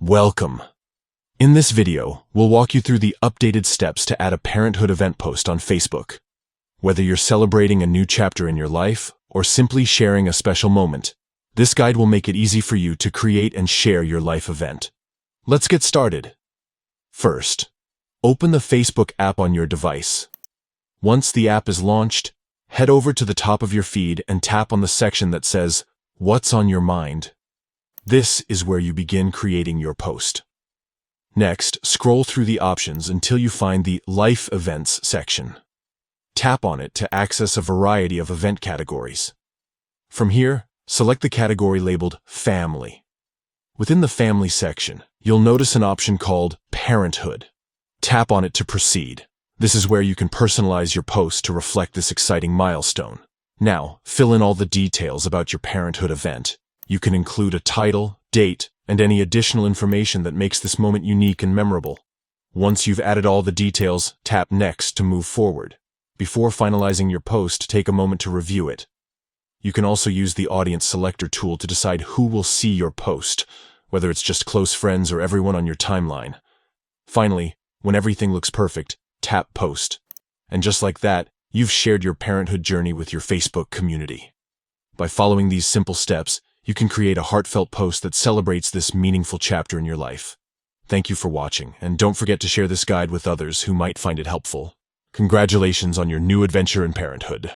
Welcome. In this video, we'll walk you through the updated steps to add a Parenthood event post on Facebook. Whether you're celebrating a new chapter in your life or simply sharing a special moment, this guide will make it easy for you to create and share your life event. Let's get started. First, open the Facebook app on your device. Once the app is launched, head over to the top of your feed and tap on the section that says, "What's on your mind?" This is where you begin creating your post. Next, scroll through the options until you find the Life Events section. Tap on it to access a variety of event categories. From here, select the category labeled Family. Within the Family section, you'll notice an option called Parenthood. Tap on it to proceed. This is where you can personalize your post to reflect this exciting milestone. Now, fill in all the details about your Parenthood event. You can include a title, date, and any additional information that makes this moment unique and memorable. Once you've added all the details, tap Next to move forward. Before finalizing your post, take a moment to review it. You can also use the Audience Selector tool to decide who will see your post, whether it's just close friends or everyone on your timeline. Finally, when everything looks perfect, tap Post. And just like that, you've shared your parenthood journey with your Facebook community. By following these simple steps, you can create a heartfelt post that celebrates this meaningful chapter in your life. Thank you for watching, and don't forget to share this guide with others who might find it helpful. Congratulations on your new adventure in parenthood.